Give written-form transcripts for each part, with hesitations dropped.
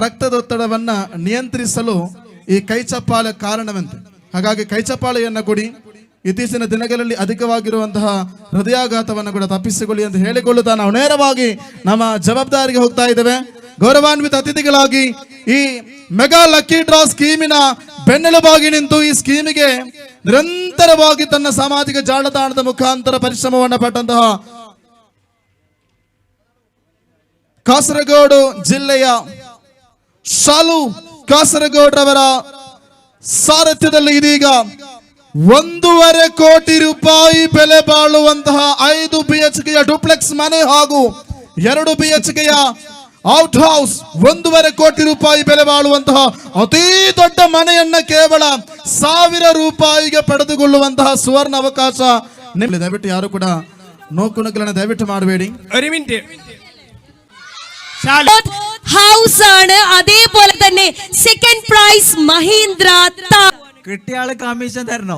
ರಕ್ತದೊತ್ತಡವನ್ನ ನಿಯಂತ್ರಿಸಲು ಈ ಕೈಚಪ್ಪಾಳೆ ಕಾರಣವಂತೆ. ಹಾಗಾಗಿ ಕೈಚಪ್ಪಾಳೆಯನ್ನ ಕೊಡಿ. ಇತ್ತೀಚಿನ ದಿನಗಳಲ್ಲಿ ಅಧಿಕವಾಗಿರುವಂತಹ ಹೃದಯಾಘಾತವನ್ನು ಕೂಡ ತಪ್ಪಿಸಿಕೊಳ್ಳಿ ಅಂತ ಹೇಳಿಕೊಳ್ಳುತ್ತಾ ನಾವು ನೇರವಾಗಿ ನಮ್ಮ ಜವಾಬ್ದಾರಿಗೆ ಹೋಗ್ತಾ ಇದ್ದೇವೆ. ಗೌರವಾನ್ವಿತ ಅತಿಥಿಗಳಾಗಿ ಈ ಮೆಗಾ ಲಕ್ಕಿ ಡ್ರಾ ಸ್ಕೀಮಿನ ಬೆನ್ನೆಲುಬಾಗಿ ನಿಂತು ಈ ಸ್ಕೀಮಿಗೆ ನಿರಂತರವಾಗಿ ತನ್ನ ಸಾಮಾಜಿಕ ಜಾಲತಾಣದ ಮುಖಾಂತರ ಪರಿಶ್ರಮವನ್ನು ಪಟ್ಟಂತಹ ಕಾಸರಗೋಡು ಜಿಲ್ಲೆಯ ಶಾಲು ಕಾಸರಗೋಡ್ರವರ ಸಾರಥ್ಯದಲ್ಲಿ ಇದೀಗ 1.5 ಕೋಟಿ ರೂಪಾಯಿ ಬೆಲೆ ಬಾಳುವಂತಹ 5 BHK ಡೂಪ್ಲೆಕ್ಸ್ ಮನೆ ಹಾಗೂ 2 BHK ಔಟ್ ಹೌಸ್ 1.5 ಕೋಟಿ ರೂಪಾಯಿ ಬೆಲೆ ಬಾಳುವಂತಹ ಅತಿ ದೊಡ್ಡ ಮನೆಯನ್ನ ಕೇವಲ 1000 ರೂಪಾಯಿಗೆ ಪಡೆದುಕೊಳ್ಳುವಂತಹ ಸುವರ್ಣ ಅವಕಾಶ ನಿಮಗೆ. ದಯವಿಟ್ಟು ಯಾರು ಕೂಡ ನೋಕುನುಗಳನ್ನು ದಯವಿಟ್ಟು ಮಾಡಬೇಡಿ. ഹൗസ് ആണ്. അതേപോലെ തന്നെ സെക്കൻഡ് പ്രൈസ് മഹീന്ദ്ര കിട്ടിയാള് കമ്മീഷൻ തരണോ?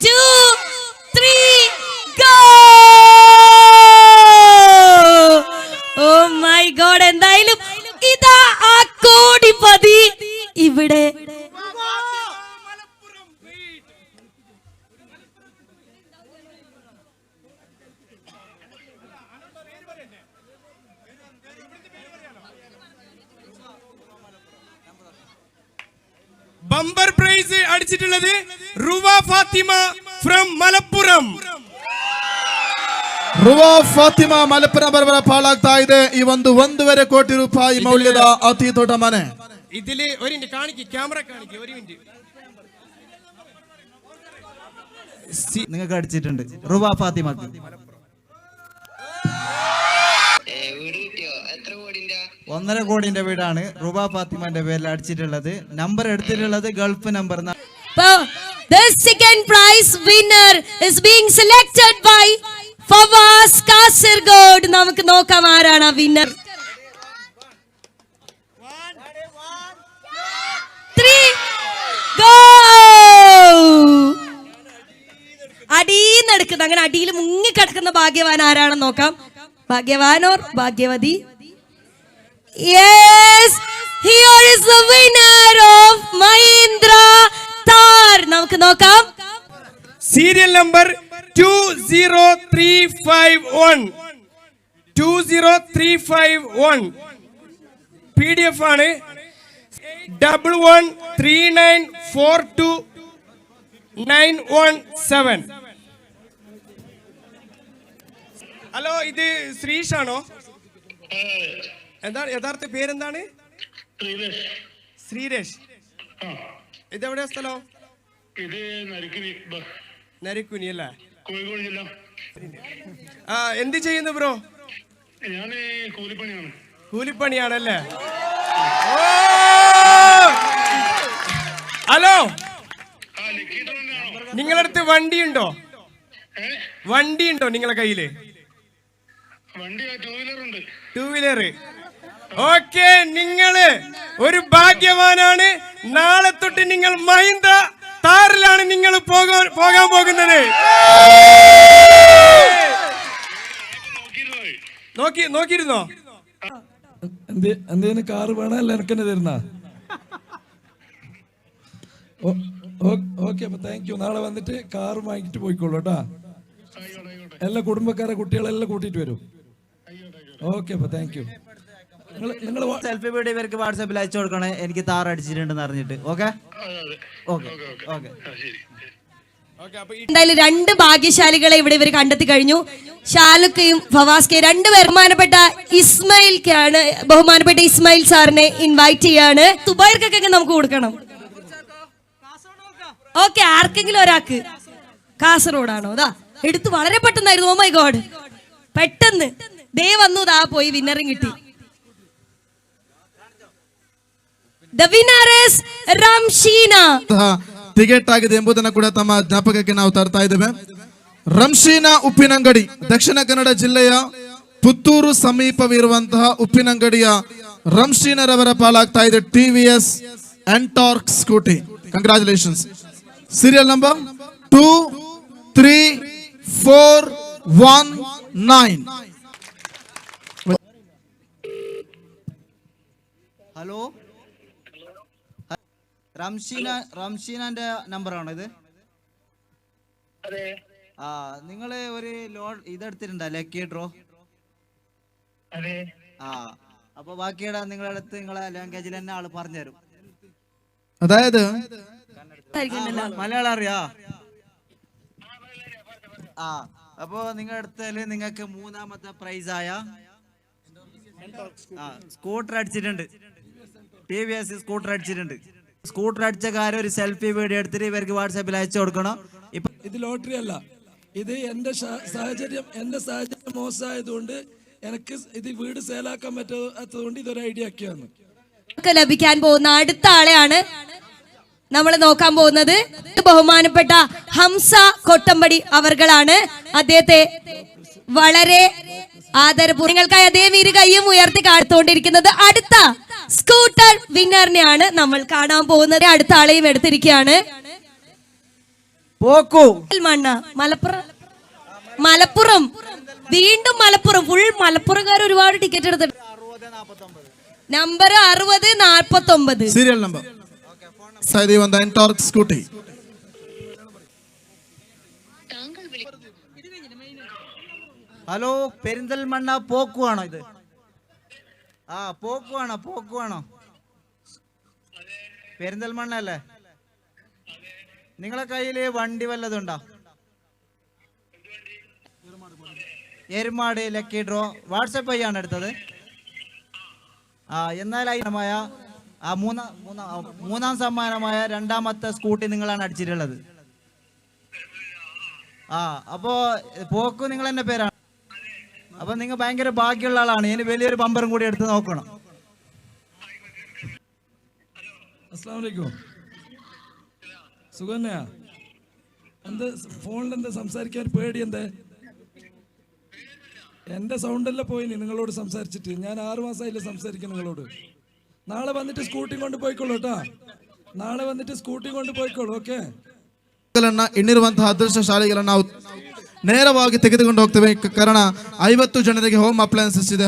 2 3 ഗോ. ഓ മൈ ഗോഡ്, എന്തായാലും ഇതാ ആ കോടിപതി ഇവിടെ. ബമ്പർ പ്രൈസ് അടിച്ചിട്ടുള്ളത് റുവ ഫാത്തിമ ഫ്രം മലപ്പുറം. ರುವ ಫಾತಿಮಾ ಮಲಪುರಂ ಬರಬರ ಪಾಲಾಗ್ತಾ ಇದೆ ಈ ಒಂದು 1.5 ಕೋಟಿ ರೂಪಾಯಿ ಮೌಲ್ಯದ ಅತಿ ದೊಡ್ಡ ಮನೆ. ഇതില് ഒരു മിനിറ്റ് കാണിക്ക്, ക്യാമറ കാണിക്ക്, ഒരു മിനിറ്റ്. നിങ്ങൾക്ക് അടിച്ചിട്ടുണ്ട് റുവ ഫാത്തിമക്ക്. 1.5 കോടിന്റെ വീടാണ് റുവ ഫാത്തിമന്റെ പേരിൽ അടിച്ചിട്ടുള്ളത്. നമ്പർ എടുത്തിട്ടുള്ളത് Gulf number. The second prize winner is being selected by Fawas Kasaragod. നമുക്ക് നോക്കാം ആരാണ് വിന്നർ. 3 ഗോ. അടിയെടുക്കുന്ന, അങ്ങനെ അടിയിൽ മുങ്ങിക്കിടക്കുന്ന ഭാഗ്യവാൻ ആരാണെന്ന് നോക്കാം. ഭാഗ്യവാനോർ ഭാഗ്യവതി. Yes, here is the winner of Mahindra Thar. നമുക്ക് നോക്കാം. സീരിയൽ നമ്പർ 20351 20351 PDF ആണ് 113942 ഹലോ, ഇത് ശ്രീഷ് ആണോ? എന്താണ് യഥാർത്ഥ പേരെന്താണ്? ശ്രീരേഷ്. ഇതെവിടെയാ സ്ഥലം? ഇത് നരിക്കുനി അല്ലേ? കോഴിക്കോട് ജില്ല. എന്ത് ചെയ്യുന്നു ബ്രോ? ഞാൻ കൂലിപ്പണിയാണ്. കൂലിപ്പണിയാണല്ലേ? ഹലോ, നിങ്ങളടുത്ത് വണ്ടിയുണ്ടോ? വണ്ടിയുണ്ടോ നിങ്ങളെ കയ്യില്? വണ്ടി 2 വീലർ ഉണ്ട്. 2 വീലർ. ഓക്കെ, നിങ്ങള് ഒരു ഭാഗ്യവാനാണ്. നാളെ തൊട്ട് നിങ്ങൾ മഹീന്ദ്ര താറിലാണ് നിങ്ങൾ പോകാൻ പോകുന്നത്. നോക്കിയിരുന്നോ? എന്തേലും കാറ് വേണം, അല്ല എനിക്ക് തന്നെ തരുന്ന? ഓക്കെ, അപ്പൊ താങ്ക് യു. നാളെ വന്നിട്ട് കാറ് വാങ്ങിട്ട് പോയിക്കോളൂ കേട്ടാ. എല്ലാ കുടുംബക്കാരെ കുട്ടികളെല്ലാം കൂട്ടിട്ട് വരും. ഓക്കെ, അപ്പൊ താങ്ക് യു. നിങ്ങൾ സെൽഫി വീഡിയോ ഇവർക്ക് വാട്സാപ്പിൽ അയച്ചു കൊടുക്കണേ, എനിക്ക് താർ അടിച്ചിട്ടുണ്ടെന്ന് അറിഞ്ഞിട്ട്. Okay okay okay. എന്തായാലും 2 ഭാഗ്യശാലികളെ ഇവിടെ ഇവർ കണ്ടെത്തി കഴിഞ്ഞു. ഷാലുക്കയും ഫവാസ്കയും 2 ബഹുമാനപ്പെട്ട ഇസ്മായിൽക്കാണ്. ബഹുമാനപ്പെട്ട ഇസ്മായിൽ സാറിനെ ഇൻവൈറ്റ് ചെയ്യാണ്. തുബൈർക്കൊക്കെ നമുക്ക് കൊടുക്കണം. ഓക്കെ, ആർക്കെങ്കിലും ഒരാൾക്ക്. കാസർഗോഡാണോ? അതാ എടുത്തു, വളരെ പെട്ടെന്നായിരുന്നു. ഓ മൈ ഗോഡ്, പെട്ടെന്ന് ദേ വന്നു, ദാ പോയി, വിന്നറും കിട്ടി. The winner is Ramshina. Ticket ಆಗಿದೆ ಎಂಬುದನ್ನು ಕೂಡ ತಮ್ಮ ಜ್ಞಾಪಕಕ್ಕೆ ನಾವು ತರ್ತಾ ಇದ್ದೇವೆ. ರಂಶೀನಾ ಉಪ್ಪಿನಂಗಡಿ, ದಕ್ಷಿಣ ಕನ್ನಡ ಜಿಲ್ಲೆಯ ಪುತ್ತೂರು ಸಮೀಪವಿರುವಂತಹ ಉಪ್ಪಿನಂಗಡಿಯ ರಂಶೀನರವರ ಪಾಲಾಗ್ತಾ ಇದೆ TVS Ntorq scooty. Congratulations. Serial number 23419. Hello, റംഷീനാന്റെ നമ്പറാണോ ഇത്? അതെ ആ, നിങ്ങള് ഒരു ലോഡ് ഇതെടുത്തിട്ടുണ്ടോ, ലക്കി ഡ്രോ? അതെ ആ, അപ്പൊ ബാക്കിയുടെ നിങ്ങളുടെ അടുത്ത് നിങ്ങളെ ലാംഗ്വേജിൽ തന്നെ ആള് പറഞ്ഞുതരും. അതായത് മലയാളം അറിയാ? ആ, അപ്പൊ നിങ്ങളുടെ അടുത്തല് നിങ്ങൾക്ക് മൂന്നാമത്തെ പ്രൈസ് ആയ സ്കൂട്ടർ അടിച്ചിട്ടുണ്ട്. TVS സ്കൂട്ടർ അടിച്ചിട്ടുണ്ട്. സ്കൂട്ടർ അടിച്ച കാര്യം ഒരു സെൽഫി വീഡിയോ എടുത്തിട്ട് ഇവർക്ക് വാട്സാപ്പിൽ അയച്ചു കൊടുക്കണം. ഇപ്പൊ ഇത് ലോട്ടറി അല്ല, ഇത് എന്റെ സാഹചര്യം മോശമായതുകൊണ്ട് എനിക്ക് ഇത് വീട് സേലാക്കാൻ പറ്റാത്തതുകൊണ്ട് ഇതൊരു ഐഡിയ ആക്കിയാണ്. ലഭിക്കാൻ പോകുന്ന അടുത്ത ആളെയാണ് നമ്മൾ നോക്കാൻ പോകുന്നത്. ബഹുമാനപ്പെട്ട ഹംസ കൊട്ടമ്പടി അവർകളാണ്. അദ്ദേഹത്തെ വളരെ ആദരപൂർവ്വം നിങ്ങൾക്കായി അതേ വീര് കയ്യും ഉയർത്തി കാത്തുകൊണ്ടിരിക്കുന്നത്. അടുത്ത സ്കൂട്ടർ വിന്നറിനെയാണ് നമ്മൾ കാണാൻ പോകുന്നത്. അടുത്ത ആളെയും എടുത്തിരിക്കുകയാണ്. പോക്കു മണ്ണ മലപ്പുറം വീണ്ടും മലപ്പുറം. ഫുൾ മലപ്പുറംകാർ ഒരുപാട് ടിക്കറ്റ് എടുത്തിട്ടുണ്ട്. നമ്പർ 6049 സീരിയൽ നമ്പർ സൈദി വന്ന ടോർക്ക് സ്കൂട്ടി. ഹലോ, പെരിന്തൽമണ്ണ പോക്കു ആണോ ഇത്? ആ, പോക്കു ആണോ? പെരിന്തൽമണ്ണ അല്ലേ? നിങ്ങളെ കയ്യില് വണ്ടി വല്ലതുണ്ടോ? എരുമാട് ലക്കി ഡ്രോ വാട്സപ്പ് വഴിയാണ് എടുത്തത്. ആ, എന്നാൽ മൂന്നാം സമ്മാനമായ രണ്ടാമത്തെ സ്കൂട്ടി നിങ്ങളാണ് അടിച്ചിട്ടുള്ളത്. ആ, അപ്പോ പോക്കു നിങ്ങൾ എന്റെ പേരാണ്. അപ്പൊ നിങ്ങൾ ഭയങ്കര ഭാഗ്യമുള്ള ആളാണ്. ഇനി വലിയൊരു ബമ്പറും കൂടി എടുത്ത് നോക്കണം. അസ്സലാമു അലൈക്കും. സുഖന്നെയാ? എന്താ ഫോണിൽ എന്താ സംസാരിക്കാൻ പേടി? എന്തേ എന്റെ സൗണ്ടല്ല പോയിനി നിങ്ങളോട് സംസാരിച്ചിട്ട്? ഞാൻ 6 മാസമായില്ലേ സംസാരിക്കും നിങ്ങളോട്. നാളെ വന്നിട്ട് ಸ್ಕೂಟಿ ಕೊಂಡು പോയിക്കോളൂ കേട്ടാ. ನಾಳೆ വന്നിട്ട് ಸ್ಕೂಟಿ ಕೊಂಡು പോയിക്കോളൂ. ಓಕೆ, ಇನ್ನಿರುವಂತಹ ಅದೃಷ್ಟಶಾಲಿಗಳನ್ನ ನಾವು ನೇರವಾಗಿ ತೆಗೆದುಕೊಂಡು ಹೋಗ್ತೇವೆ. ಕಾರಣ 50 ಜನರಿಗೆ ಹೋಮ್ ಅಪ್ಲಯನ್ಸಸ್ ಇದೆ.